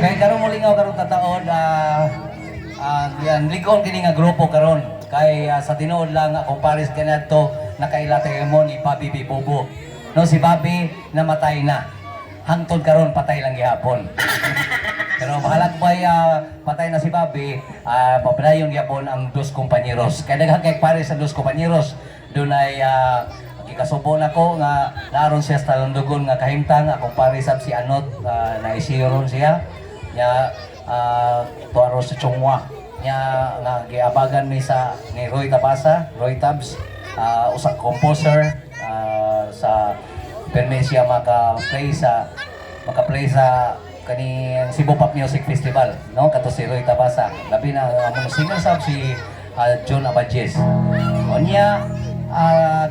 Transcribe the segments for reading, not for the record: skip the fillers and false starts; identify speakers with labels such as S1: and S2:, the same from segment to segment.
S1: Kay karon mo lingaw karon tataon yan ligon kini nga grupo karon kay sa tinuod lang akong pares kanadto nakailatay mo ni Bobby Bibobo. No si Bobby namatay na. Hangtod karon patay lang gihapon. Pero mahalag ba patay na si Bobby, papadayon gyapon ang dos kompanyeros. Kay daghang kay pares sa dos kompanyeros dunay gikasubo nako nga naron siya sa talundugon nga kahimtang akong pares sab si Anot naisiron siya. Nya tuaro sa Chongwa nya nga giabagan ni sa ni Roy Tabasa, Roy Tabs, usa composer sa permi siya maka-play sa kaning Cebu Pop Music Festival, no? Kato si Roy Tabasa. Labi na among singer sab si John Abajes. Onya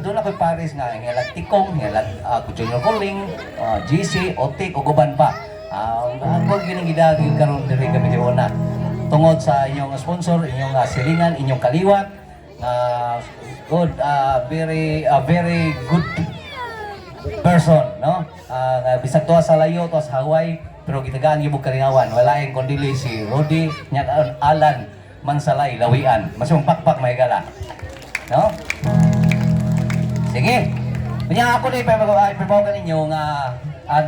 S1: doon ako'y pares nga ngalag Tikong, ngalag Junior Calling, GC, Otik, ug uban pa. Ako gining gidagi karon diri kami diona. Tungod sa inyong sponsor, inyong silingan, inyong kaliwat, good, very good person, no? Bisag tuwa sa layo, tuwa sa Hawaii, pero gitagaan yung kalingawan. Wala yung kondili si Rudy, Alan, Mansalay, Lawian. Mas yung pakpak may gala. No? Sige. Kanya ako na ipabawagan ninyo nga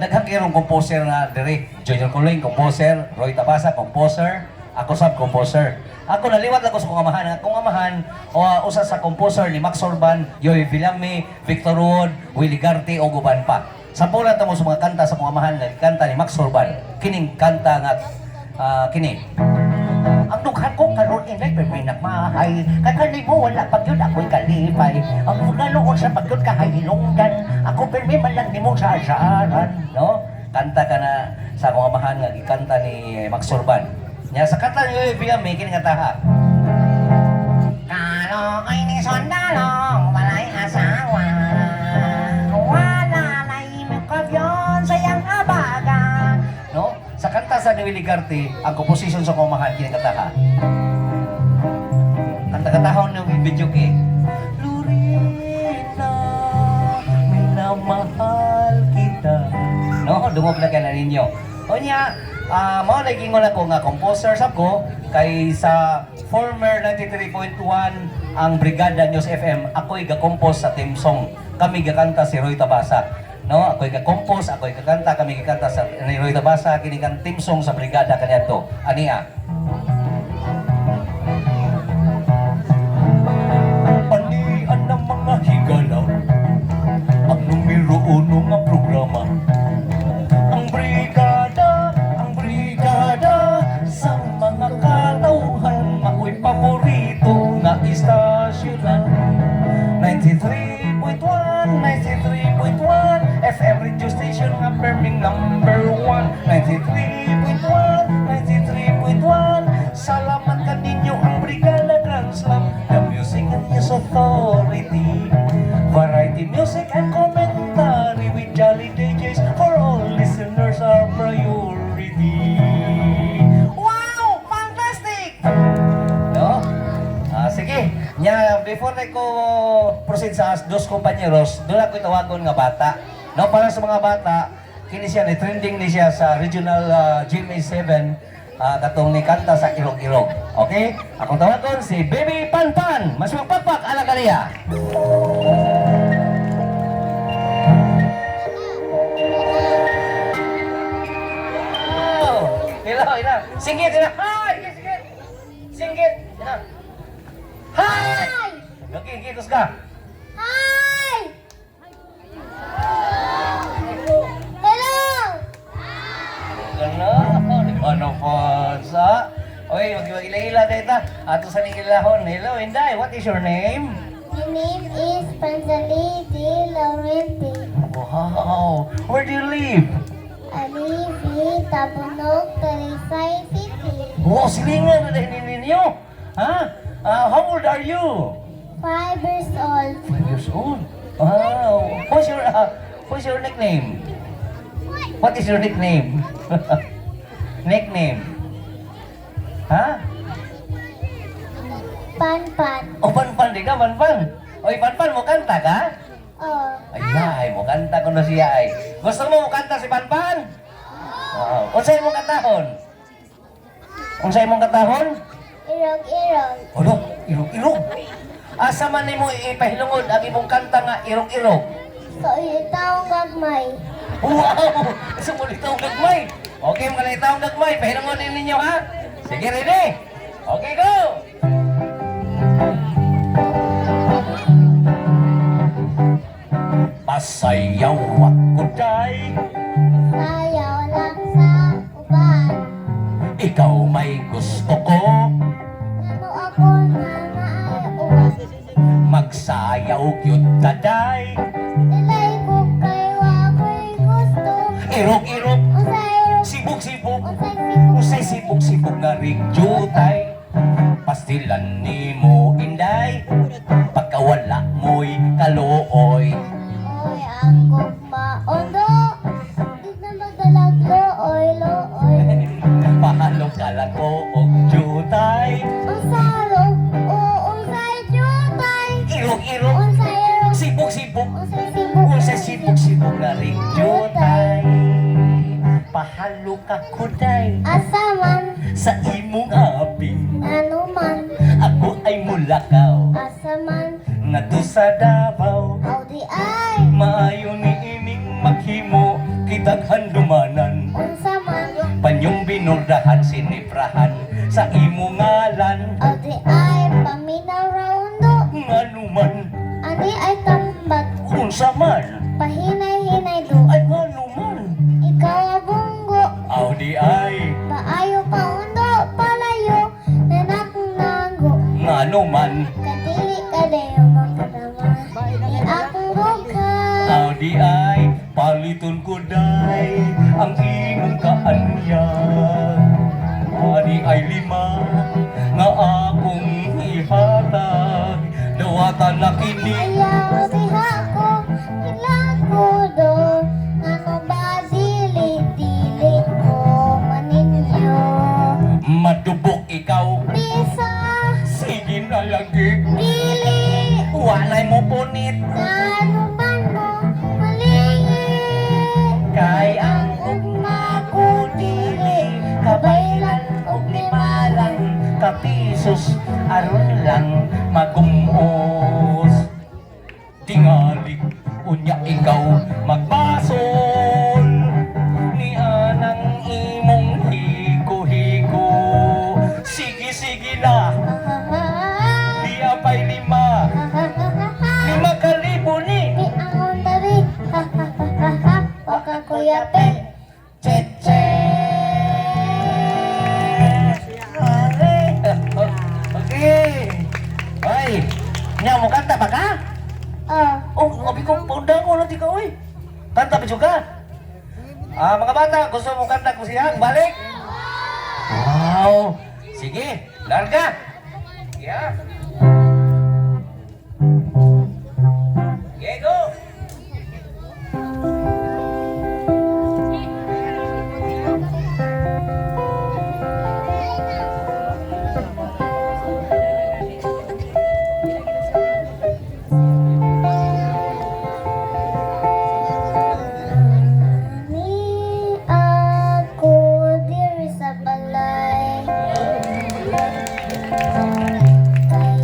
S1: daghang kirong composer nga diri. Junior Kuling, composer. Roy Tabasa, composer. Ako sab composer. Ako naliwat ako sa kong amahan. Akong amahan, usa sa composer ni Max Orban, Yoy Villame, Victor Wood, Willie Garte, o guban pa. Sampulan mo sa mga kanta sa kong amahan nga kanta ni Max Orban. Kining kanta nga kini. Ang dughan ko karon inay may nagmahay. Kakali mo wala pagyud ako'y kalipay. Ang ganoon sa pagyud kahilungdan. Ako permi man lang nimo sa asaran, no? Kanta ka na sa akong amahan nga gikanta ni Max Orban. Nya sa kanta ni Villame kini nga taha. Kalong ay ni sondalong walay asawa. Wala lay makabyon sayang abaga. No? Sa kanta sa Willie Garte, ang composition sa kumahan kini kataha. Kanta-katahon ng video kay Lorena, minamahal kita. No, dungog na kana ninyo. O niya, mao lagi ko na ko nga composer sab ko kay sa former 93.1 ang Brigada News FM, ako'y ga-compose sa theme song. Kami gakanta si Roy Tabasa. No, ako'y ka-compose, ako'y kakanta, kami kakanta sa ni Roy Tabasa, kini kan team song sa Brigada kaniadto. Ania. Anian ng mga higala, ang numero uno nga programa. Ang brigada sa mga katauhan, mao'y paborito nga istasyonan. 93.1 FM radio station nga perming number 1. 93.1 Salamat ka ninyo ang Brigada Grand Slam, the music and news authority, variety music and commentary with jolly DJs for all listeners are priority. Wow! Fantastic! No? Sige, nya before na ko proceed sa dos kompanyeros, doon ako tawagon nga bata. No, para sa mga bata, kini siya ni trending ni siya sa regional GMA7 katong ni kanta sa Ilog-Ilog. Okay? Akong tawagon si Baby Panpan, mas magpakpak ala kaliya. Oh, ila. Singit ila. Hi, singit. Singit. Ila. Hi! Okay, kitos ka.
S2: Hi! Hello!
S1: Ano po sa? Oy, mag-ila-ila dito. Ato sa nilahon. Hello, Inday. What is your name?
S2: My name is Panzali De Laurenti.
S1: Wow. Where do you live?
S2: I live in Tabunok, Talisay City.
S1: Wow, silingan na dahil ninyo. Ha? How old are you?
S2: 5 years old.
S1: 5 years old. Wow. What's your nickname? What is your nickname? Nickname? Ha?
S2: Panpan.
S1: Oh, Panpan, di ka, Panpan. Oy, Panpan, mo kanta ka?
S2: Oh.
S1: Ay, mo kanta ko na siya ay. Gusto mo kanta si Panpan? Wow. Kung sa'yo mo kantahon? Unsa imong katahon?
S2: Irog-irog.
S1: Ano? Irog-irog. Asa man nimo ipahilungod ang imong kanta nga irog-irog?
S2: So, itaong gagmay.
S1: Wow! Sumulit akong gagmay. Okay, mga litaw gagmay. Pahilungod din ninyo, ha? Sige, ready? Okay, go! Pasayaw ako, day.
S2: Sayaw lang sa uban.
S1: Ikaw may gusto ko.
S2: Ano ako na naayuwan.
S1: Magsayaw cute ka, day.
S2: Dilay ko kay wako'y gusto.
S1: Irog-irog,
S2: Unsay irog,
S1: sibog-sibog.
S2: unsay sibuk.
S1: Usay sibog-sibog nga rigjutay. Pastilan ni mo, inday. Pagkawala mo'y kalooy.
S2: Oy, ako maondo. Di na magdalag looy, looy.
S1: Pahalong ka lang ko og jutay.
S2: Unsalo, o unsay jutay.
S1: Irog-irog,
S2: Unsay irog,
S1: sibog-sibog.
S2: unsay sibuk.
S1: Usay sibog-sibog nga rigjutay. Pahalo ka kuday
S2: Asaman,
S1: sa imong aping.
S2: nanuman.
S1: Ako ay mulakaw
S2: Asaman,
S1: nga to sa Davao.
S2: audi ay.
S1: Maayo ni ining maghimo kitag handumanan.
S2: Unsaman,
S1: Panyong binurdahan sinifrahan sa imo ngalan.
S2: audi ay. Paminaw raundo.
S1: Nganuman,
S2: Ani ay tambat.
S1: unsa man,
S2: Pahinay-hinay do.
S1: ay nganuman.
S2: Ikaw abunggo.
S1: Audi ay,
S2: Paayo pa undo. Palayo. Nanak nago.
S1: nganuman.
S2: Kadili ka dayo magkadama. Ni akong buka.
S1: Audi ay, paliton ko day ang imong kaanyag. Audi ay lima nga akong ihatag. Dawatan na kini.
S2: Ayaw diha ko. Ilang ko do. Ano ba dili-dili ko maninyo.
S1: Madubok ikaw,
S2: Bisa.
S1: sige na lagi.
S2: Dili.
S1: Walay mo punit,
S2: Nanuman mo malingi.
S1: kay ang
S2: Ugma ko dili. Kabaylan og limalang.
S1: kapisos aron lang magumos. Tingali unya ikaw magbasol ni anang imong hiko-hiko. Sige na, di apay lima. 5,000 ni.
S2: Di ang dari. Waka kuya pe.
S1: Cheche. Okay. Ay, nya mo kanta ba ka? Oh, ngabi kong paundang ko lang ikaw eh. Kanta pa juga. Mga bata, gusto mo kanta ko siya? Balik? Wow. Sige, larga. Yeah. Okay, go.
S2: Ni ako diri sa balay. Kay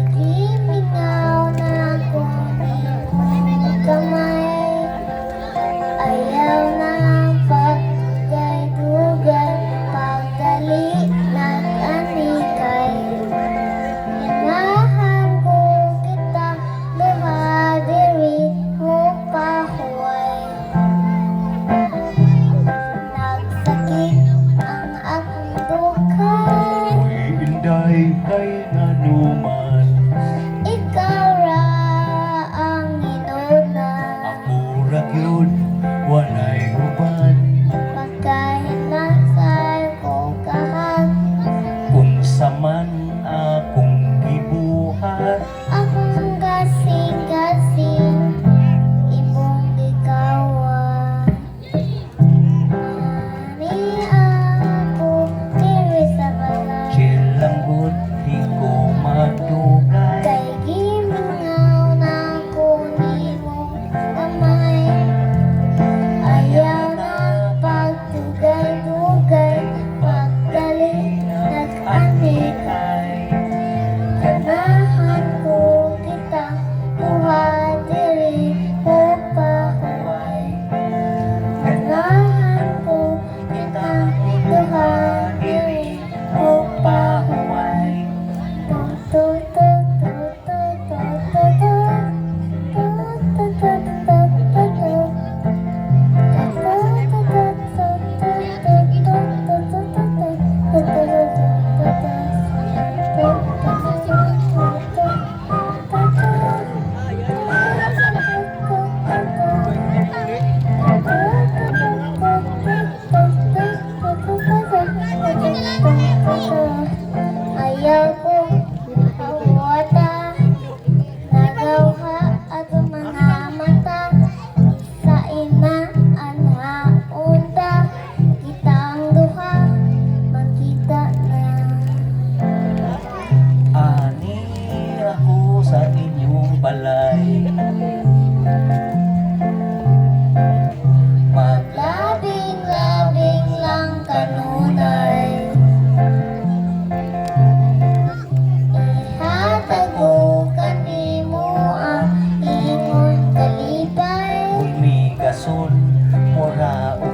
S1: dason, mura